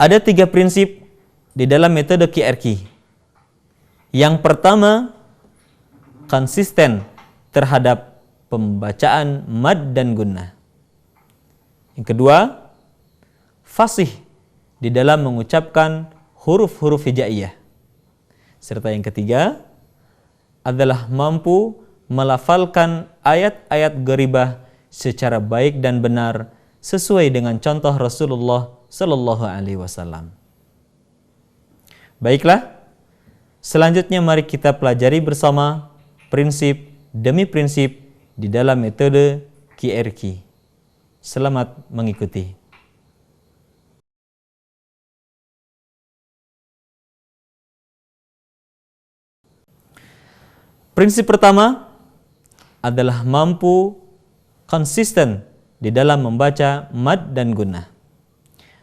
Ada 3 prinsip di dalam metode QRQ. Yang pertama, konsisten terhadap pembacaan mad dan gunnah. Yang kedua, fasih di dalam mengucapkan huruf-huruf hijaiyah. Serta yang ketiga adalah mampu melafalkan ayat-ayat gharibah secara baik dan benar sesuai dengan contoh Rasulullah Sallallahu Alaihi Wasallam. Baiklah, selanjutnya mari kita pelajari bersama prinsip demi prinsip di dalam metode QRQ. Selamat mengikuti. Prinsip pertama adalah mampu konsisten di dalam membaca mad dan gunnah.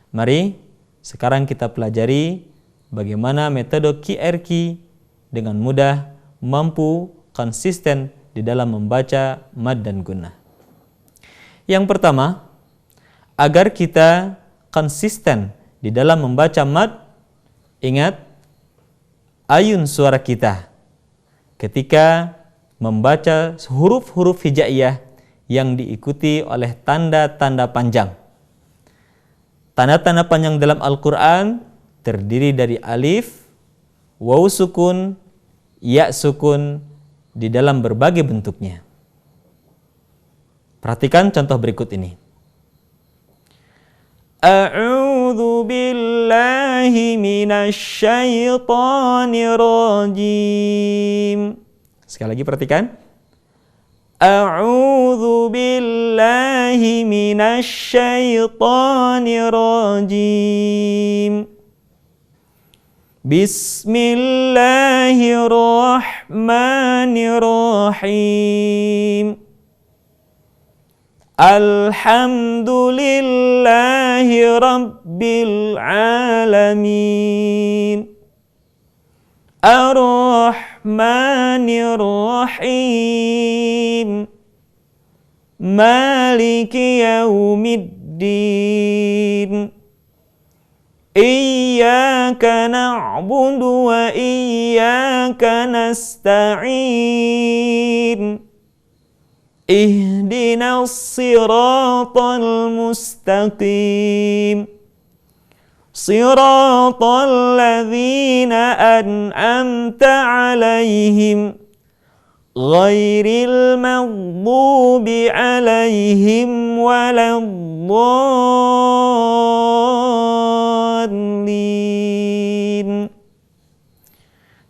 Mari sekarang kita pelajari bagaimana metode QRQ dengan mudah mampu konsisten di dalam membaca mad dan gunnah. Yang pertama, agar kita konsisten di dalam membaca mad, ingat ayun suara kita ketika membaca huruf-huruf hijaiyah yang diikuti oleh tanda-tanda panjang. Tanda-tanda panjang dalam Al-Quran terdiri dari alif, waw sukun, ya sukun di dalam berbagai bentuknya. Perhatikan contoh berikut ini. A'udzu billahi minasy syaithanir rajim. Sekali lagi perhatikan. A'udzu billahi minasy syaithanir rajim. Bismillahirrahmanirrahim. Alhamdulillahi Rabbil Alamin. Ar-Rahmanir Rahim. Maliki Yaumiddin. Iyyaka na'budu wa iyyaka nasta'in. Ihdinas siratal mustaqim. Siratal ladzina an'amta 'alaihim ghairil maghdubi 'alaihim waladdallin.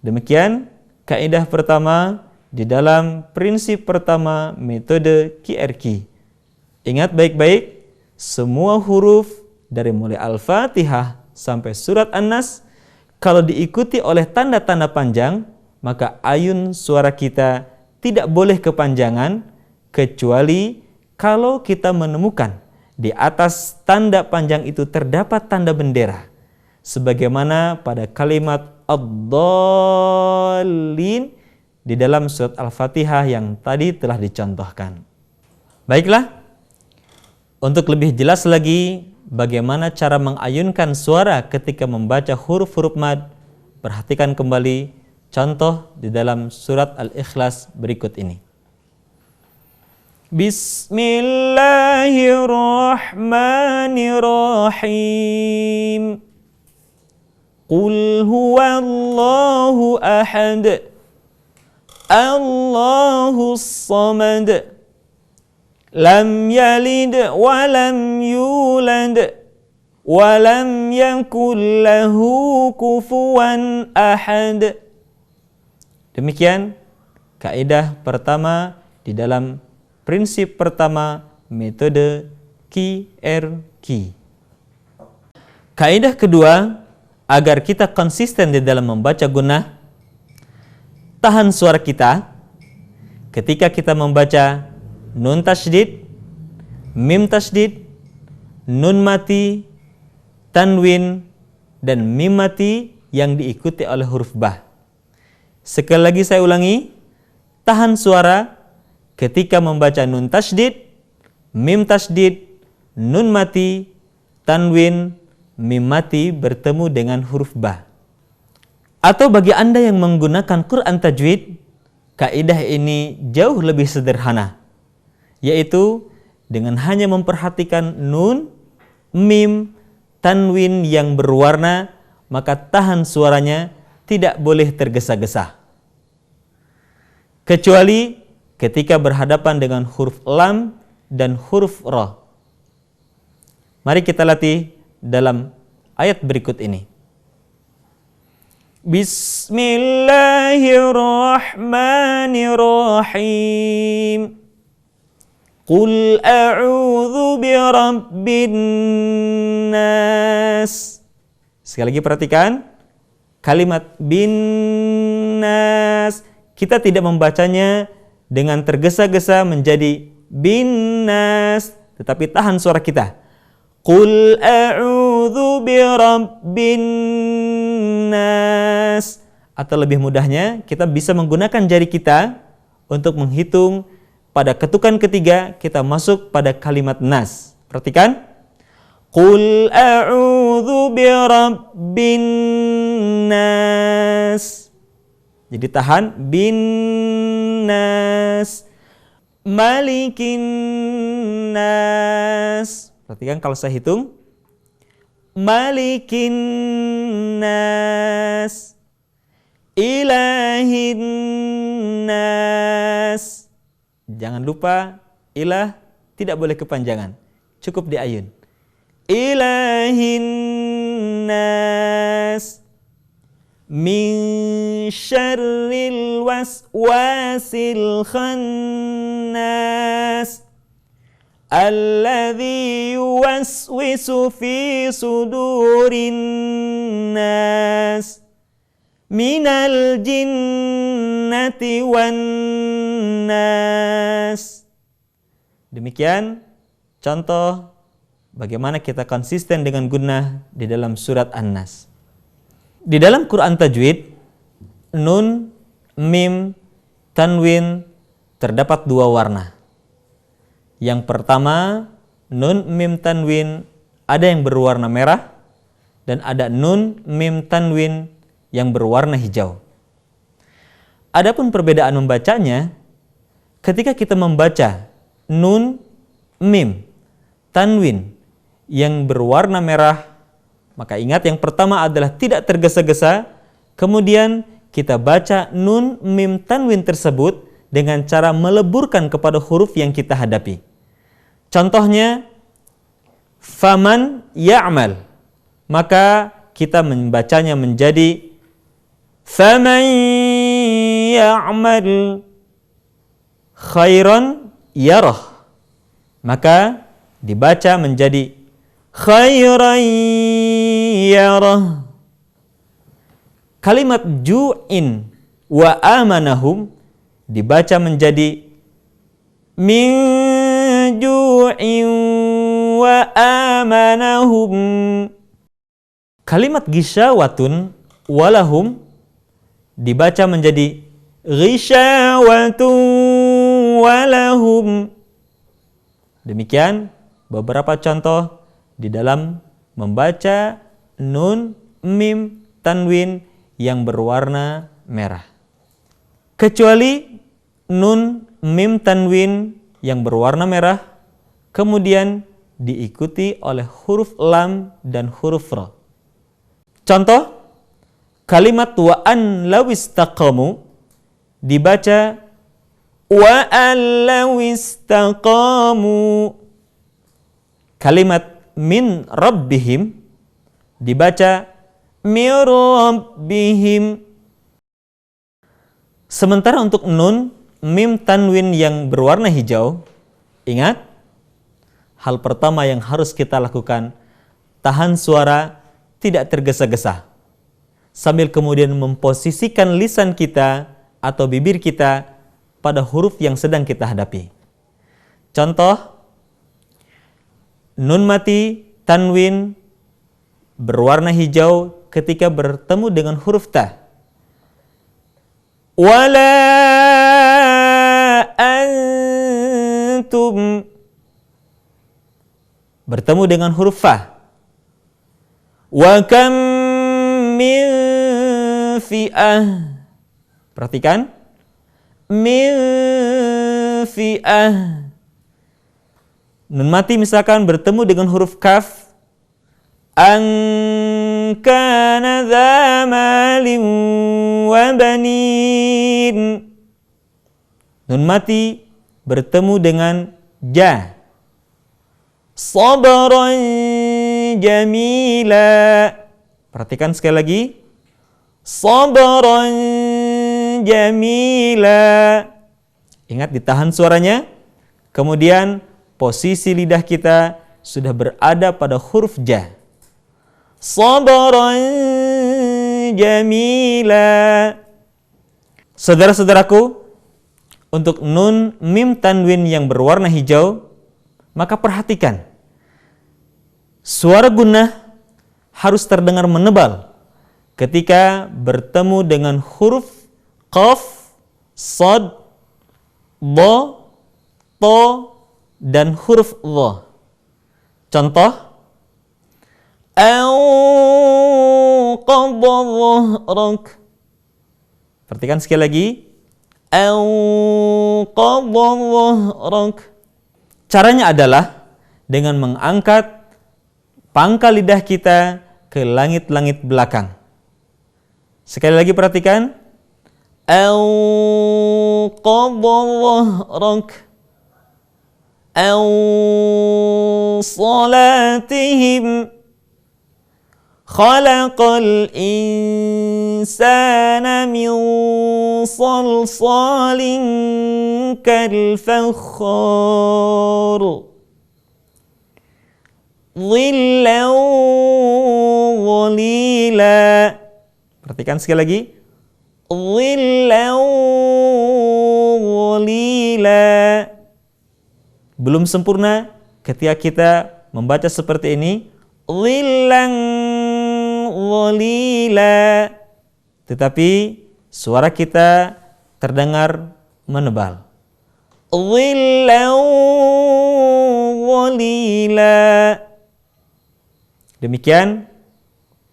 Demikian kaidah pertama di dalam prinsip pertama metode QRQ. Ingat baik-baik, semua huruf dari mulai Al-Fatihah sampai surat An-Nas kalau diikuti oleh tanda-tanda panjang, maka ayun suara kita tidak boleh kepanjangan kecuali kalau kita menemukan di atas tanda panjang itu terdapat tanda bendera. Sebagaimana pada kalimat ad-dallin di dalam surat Al-Fatihah yang tadi telah dicontohkan. Baiklah, untuk lebih jelas lagi bagaimana cara mengayunkan suara ketika membaca huruf-huruf mad, perhatikan kembali contoh di dalam surat Al-Ikhlas berikut ini. Bismillahirrahmanirrahim. Qul huwallahu ahad. Allahus samad. Lam yalid wa lam yulad wa lam yakul lahu kufuwan ahad. Demikian kaidah pertama di dalam prinsip pertama metode QRQ. Kaidah kedua, agar kita konsisten di dalam membaca gunnah, tahan suara kita ketika kita membaca nun tasydid, mim tasydid, nun mati, tanwin, dan mim mati yang diikuti oleh huruf ba. Sekali lagi saya ulangi, tahan suara ketika membaca nun tasydid, mim tasydid, nun mati, tanwin, mim mati bertemu dengan huruf ba. Atau bagi Anda yang menggunakan Quran tajwid, kaidah ini jauh lebih sederhana, yaitu dengan hanya memperhatikan nun, mim, tanwin yang berwarna, maka tahan suaranya tidak boleh tergesa-gesa. Kecuali ketika berhadapan dengan huruf lam dan huruf ra. Mari kita latih dalam ayat berikut ini. Bismillahirrahmanirrahim. Qul a'udzu birabbin nas. Sekali lagi perhatikan kalimat bin nas. Kita tidak membacanya dengan tergesa-gesa menjadi bin nas, tetapi tahan suara kita. Qul a'udzu birabbin nas. Atau lebih mudahnya, kita bisa menggunakan jari kita untuk menghitung pada ketukan ketiga kita masuk pada kalimat nas. Perhatikan. Qul a'udzu birabbin nas. Jadi tahan bin nas, malikin nas. Perhatikan kalau saya hitung. Malikin nas, ilahin nas. Jangan lupa ilah tidak boleh kepanjangan, cukup diayun. Ilahin nas, min syarril waswasil khannas, alladzi yuwaswisu fi sudurin nas, minal jinnati wan nas. Demikian contoh bagaimana kita konsisten dengan gunnah di dalam surat An-Nas. Di dalam Quran tajwid, nun, mim, tanwin terdapat dua warna. Yang pertama, nun, mim, tanwin ada yang berwarna merah dan ada nun, mim, tanwin yang berwarna hijau. Adapun perbedaan membacanya, ketika kita membaca nun, mim, tanwin yang berwarna merah, maka ingat yang pertama adalah tidak tergesa-gesa, kemudian kita baca nun, mim, tanwin tersebut dengan cara meleburkan kepada huruf yang kita hadapi. Contohnya, faman ya'mal, maka kita membacanya menjadi faman ya'mal khairan yarah, maka dibaca menjadi khairan yarah. Kalimat ju'in wa amanahum dibaca menjadi min ju'in wa amanahum. Kalimat gisyawatun walahum dibaca menjadi ghisyawatun walahum. Demikian beberapa contoh di dalam membaca nun, mim, tanwin yang berwarna merah. Kecuali nun, mim, tanwin yang berwarna merah kemudian diikuti oleh huruf lam dan huruf ra. Contoh, kalimat wa an lawistaqamu dibaca wa an lawistaqamu. Kalimat min rabbihim dibaca min rabbihim. Sementara untuk nun, mim, tanwin yang berwarna hijau, ingat, hal pertama yang harus kita lakukan, tahan suara, tidak tergesa-gesa, sambil kemudian memposisikan lisan kita atau bibir kita pada huruf yang sedang kita hadapi. Contoh, nun mati, tanwin berwarna hijau ketika bertemu dengan huruf ta. Wala antum bertemu dengan huruf fa. Wa kam min fi'ah. Perhatikan. Min fi'ah. Nun mati misalkan bertemu dengan huruf kaf. An kana dha malin wa banin. Nun mati bertemu dengan ja. Sabran jamila. Perhatikan sekali lagi. Sabran jamila. Ingat, ditahan suaranya. Kemudian posisi lidah kita sudah berada pada huruf ja. Sabran jamila. Saudara-saudaraku, untuk nun mim tanwin yang berwarna hijau, maka perhatikan, suara gunnah harus terdengar menebal ketika bertemu dengan huruf qaf, sad, dha, ta, dan huruf dha. Contoh, anqadha dhahrak. Perhatikan sekali lagi, anqadha dhahrak. Caranya adalah dengan mengangkat pangkal lidah kita ke langit-langit belakang. Sekali lagi perhatikan, anqadha dhahrak. An salatihim khalaqal insana min salsalin kal fakhar dhillan dhalila. Perhatikan sekali lagi, dhillan dhalila. Belum sempurna ketika kita membaca seperti ini, dhillan dhalila, tetapi suara kita terdengar menebal. Dhillan dhalila. Demikian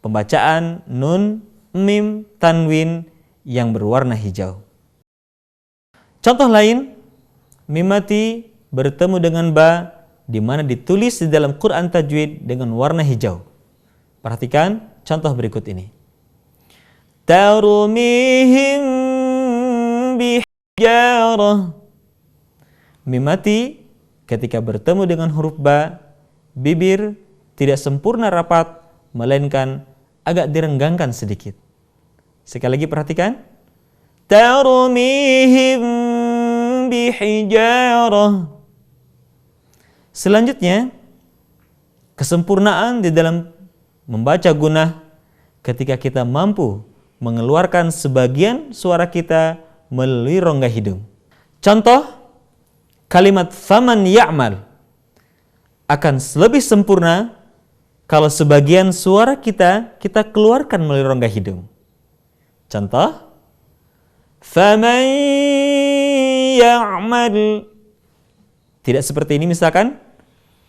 pembacaan nun mim tanwin yang berwarna hijau. Contoh lain, mim mati bertemu dengan ba, di mana ditulis di dalam Quran tajwid dengan warna hijau. Perhatikan contoh berikut ini. Tarmihim bihijarah. Mim mati ketika bertemu dengan huruf ba, bibir tidak sempurna rapat, melainkan agak direnggangkan sedikit. Sekali lagi perhatikan. Tarmihim bihijarah. Selanjutnya, kesempurnaan di dalam membaca gunnah ketika kita mampu mengeluarkan sebagian suara kita melalui rongga hidung. Contoh, kalimat faman ya'mal akan lebih sempurna kalau sebagian suara kita keluarkan melalui rongga hidung. Contoh, faman ya'mal. Tidak seperti ini misalkan,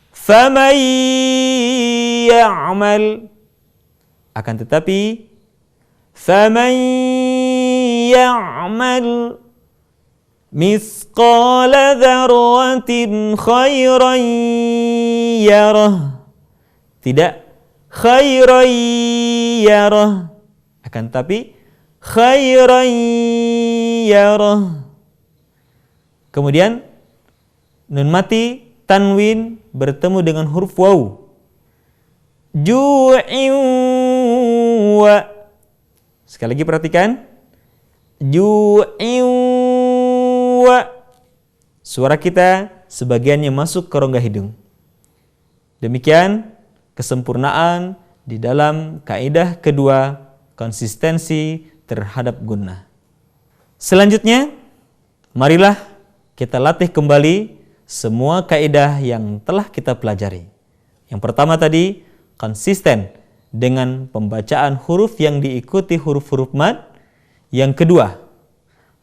faman ya'mal. Akan tetapi, faman ya'mal mithqala dzarratin khairan yarah. Tidak khairan yarah, akan tetapi khairan yarah. Kemudian nun mati tanwin bertemu dengan huruf waw. Ju'in wa. Sekali lagi perhatikan. Ju'in wa. Suara kita sebagiannya masuk ke rongga hidung. Demikian kesempurnaan di dalam kaidah kedua, konsistensi terhadap gunnah. Selanjutnya, marilah kita latih kembali semua kaidah yang telah kita pelajari. Yang pertama tadi, konsisten dengan pembacaan huruf yang diikuti huruf-huruf mad. Yang kedua,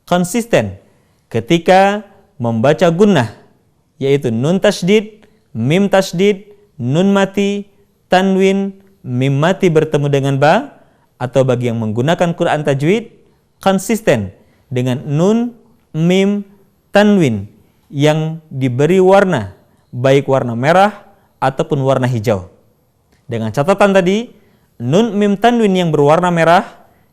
konsisten ketika membaca gunnah, yaitu nun tasydid, mim tasydid, nun mati, tanwin, mim mati bertemu dengan ba, atau bagi yang menggunakan Quran tajwid konsisten dengan nun, mim, tanwin yang diberi warna, baik warna merah ataupun warna hijau. Dengan catatan tadi, nun, mim, tanwin yang berwarna merah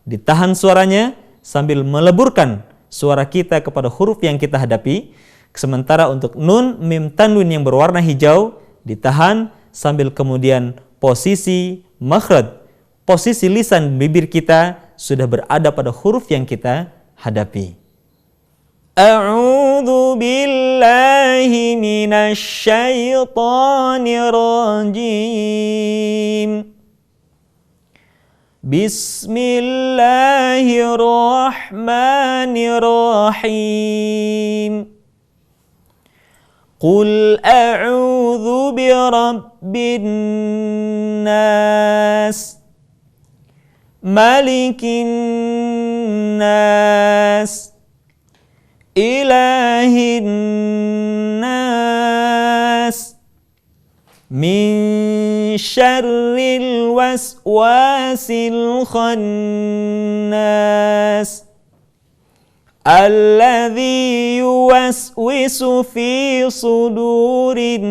ditahan suaranya sambil meleburkan suara kita kepada huruf yang kita hadapi. Sementara untuk nun, mim, tanwin yang berwarna hijau ditahan sambil kemudian posisi makhraj, posisi lisan bibir kita sudah berada pada huruf yang kita hadapi. A'udzu billahi minasy syaithanir rajim. Bismillahirrahmanirrahim. Qul a'udzu birabbin nas, malikin nas, ilahin nas, min syarril waswasil khannas, alladzi yuwaswisu fi sudurin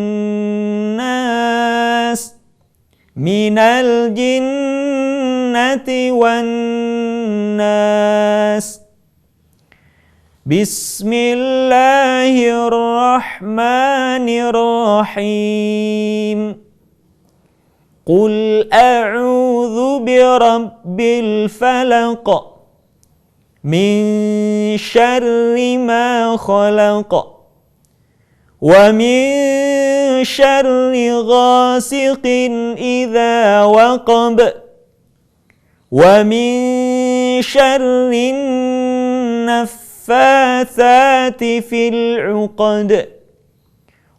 nas, minal jinnati wan nas. Bismillahirrahmanirrahim. Qul a'udzu birabbil falaq, min syarri ma khalaq, wa min syarri ghasiqin idza waqab, wa min syarri naffatsati fil 'uqad,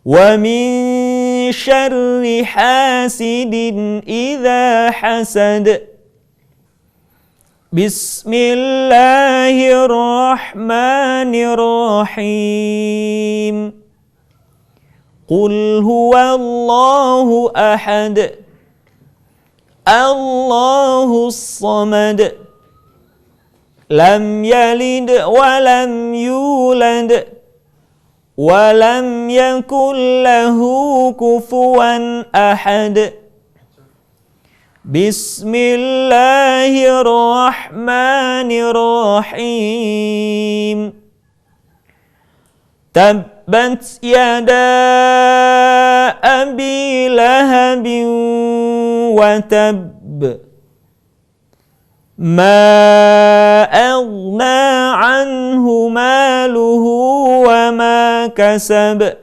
wa min syarri hasidin idza hasad. Bismillahirrahmanirrahim. Qul huwallahu ahad, Allahus samad, lam yalid wa lam yulad, wa lam yakul lahu kufuwan ahad. Bismillahirrahmanirrahim. Tabbat yada abi lahabin wa tabb, ma aghna anhu maluhu wa ma kasab,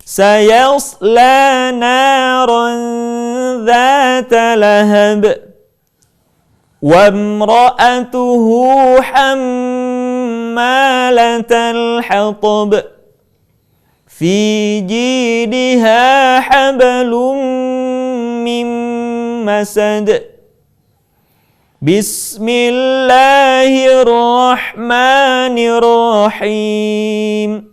sayasla naran dhata lahab, wa imra'atuhu hammalatal hatab, fi jidha hablum min masad. Bismillahirrahmanirrahim.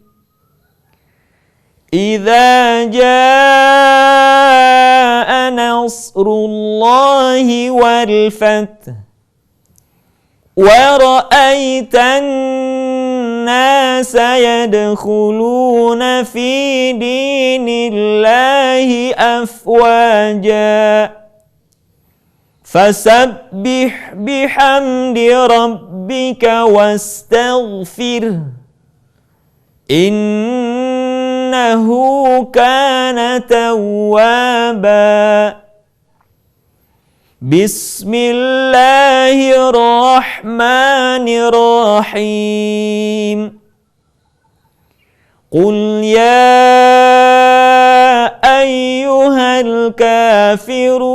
Idza jaa nasrullahi wal fath, wa ra'aitan nasa yadkhuluna fi dinillahi afwaja, fasabbih bihamdi rabbika wastaghfir, innahu kana tawwaba. Bismillahirrahmanirrahim. Qul ya ayyuhal kafirun,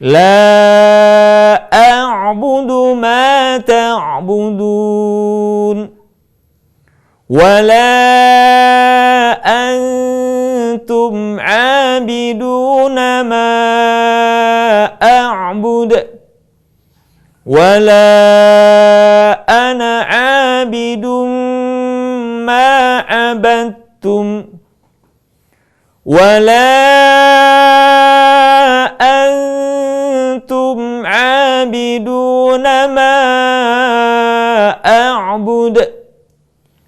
la a'budu ma ta'budun, wa la antum 'abiduna ma a'bud, wa la ana 'abidun ma 'abadtum, wa la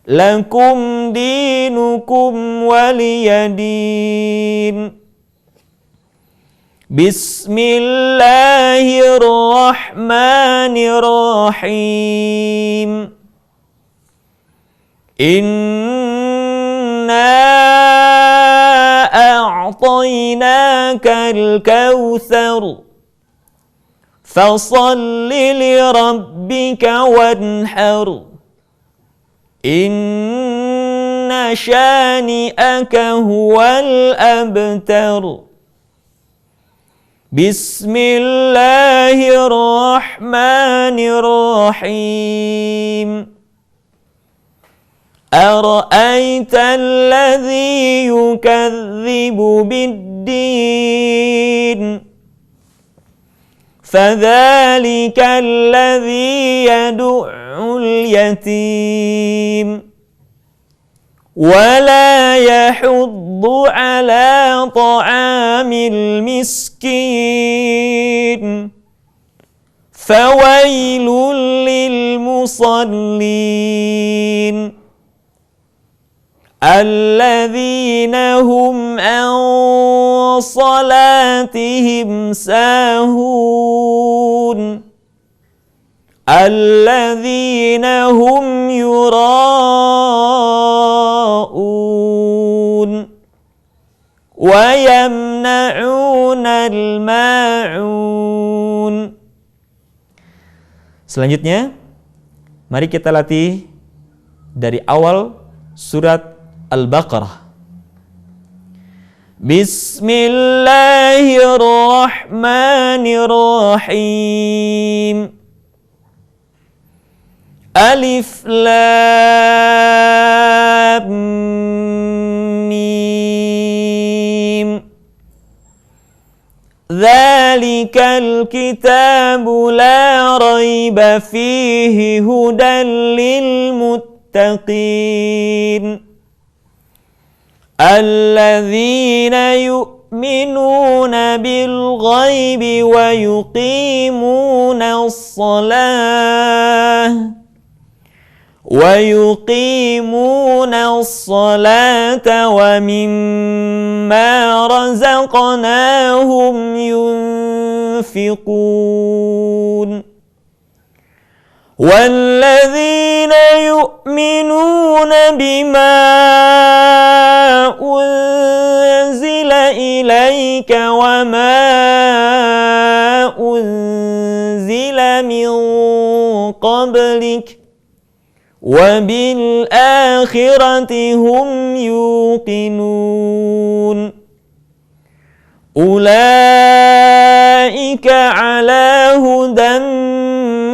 lakum dinukum waliyadin. Bismillahirrahmanirrahim. Inna a'tainakal kautsar fasalli lirabbika wanhar. Inna syani'aka huwal abtar. Bismillahirrahmanirrahim. Ara'aita alladhi yukadzibu biddin. Fadzalika alladhi yad'ul yatim. Wala yahuddu ala ta'amil miskin. Fawailul lil musallin. Alladzina hum an salatihim sahun. Alladzina hum yura'un wa yamna'unal ma'un. Selanjutnya, mari kita latih dari awal surat Al-Baqarah. Bismillahirrahmanirrahim. Alif Lam Mim. Dzalikal kitabu la raiba fihi hudan lil muttaqin. Alladzina yu'minuna bil ghaibi wa yuqimuna as-salata wa mimma razaqnahum yunfiqun. والذين يؤمنون بما أنزل إليك وما أنزل من قبلك وبالآخرة هم يوقنون. أولئك على هدى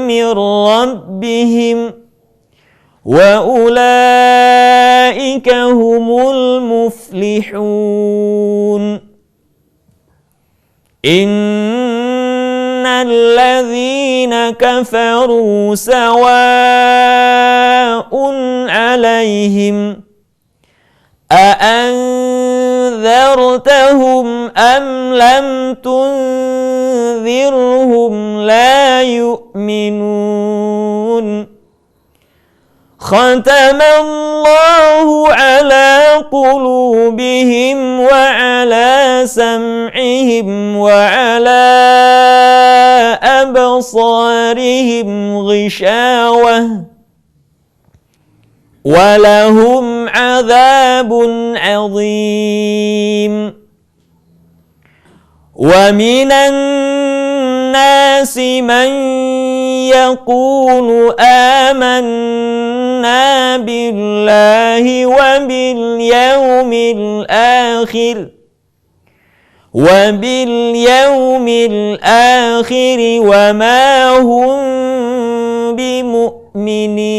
من ربهم وأولئك هم المفلحون. إن الذين كفروا سواء عليهم أأنذرتهم أم لم تنذرهم لا يؤمنون. ختم الله على قلوبهم وعلى سمعهم وعلى أبصارهم غشاوة ولهم عذاب عظيم. ومن الناس من يقول آمنا بالله وباليوم الآخر وما هم بمؤمنين.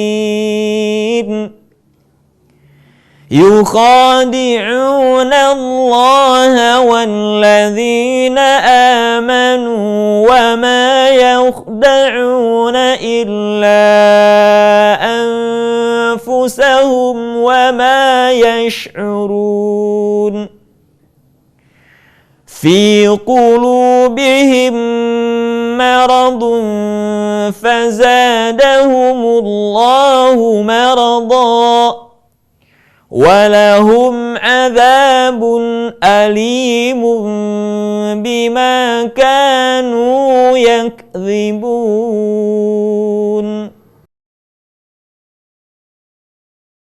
يخادعون الله والذين آمنوا وما يخدعون إلا أنفسهم وما يشعرون. في قلوبهم مرض فزادهم الله مرضا walahum adzabun alimun bima kanu yakdzibun.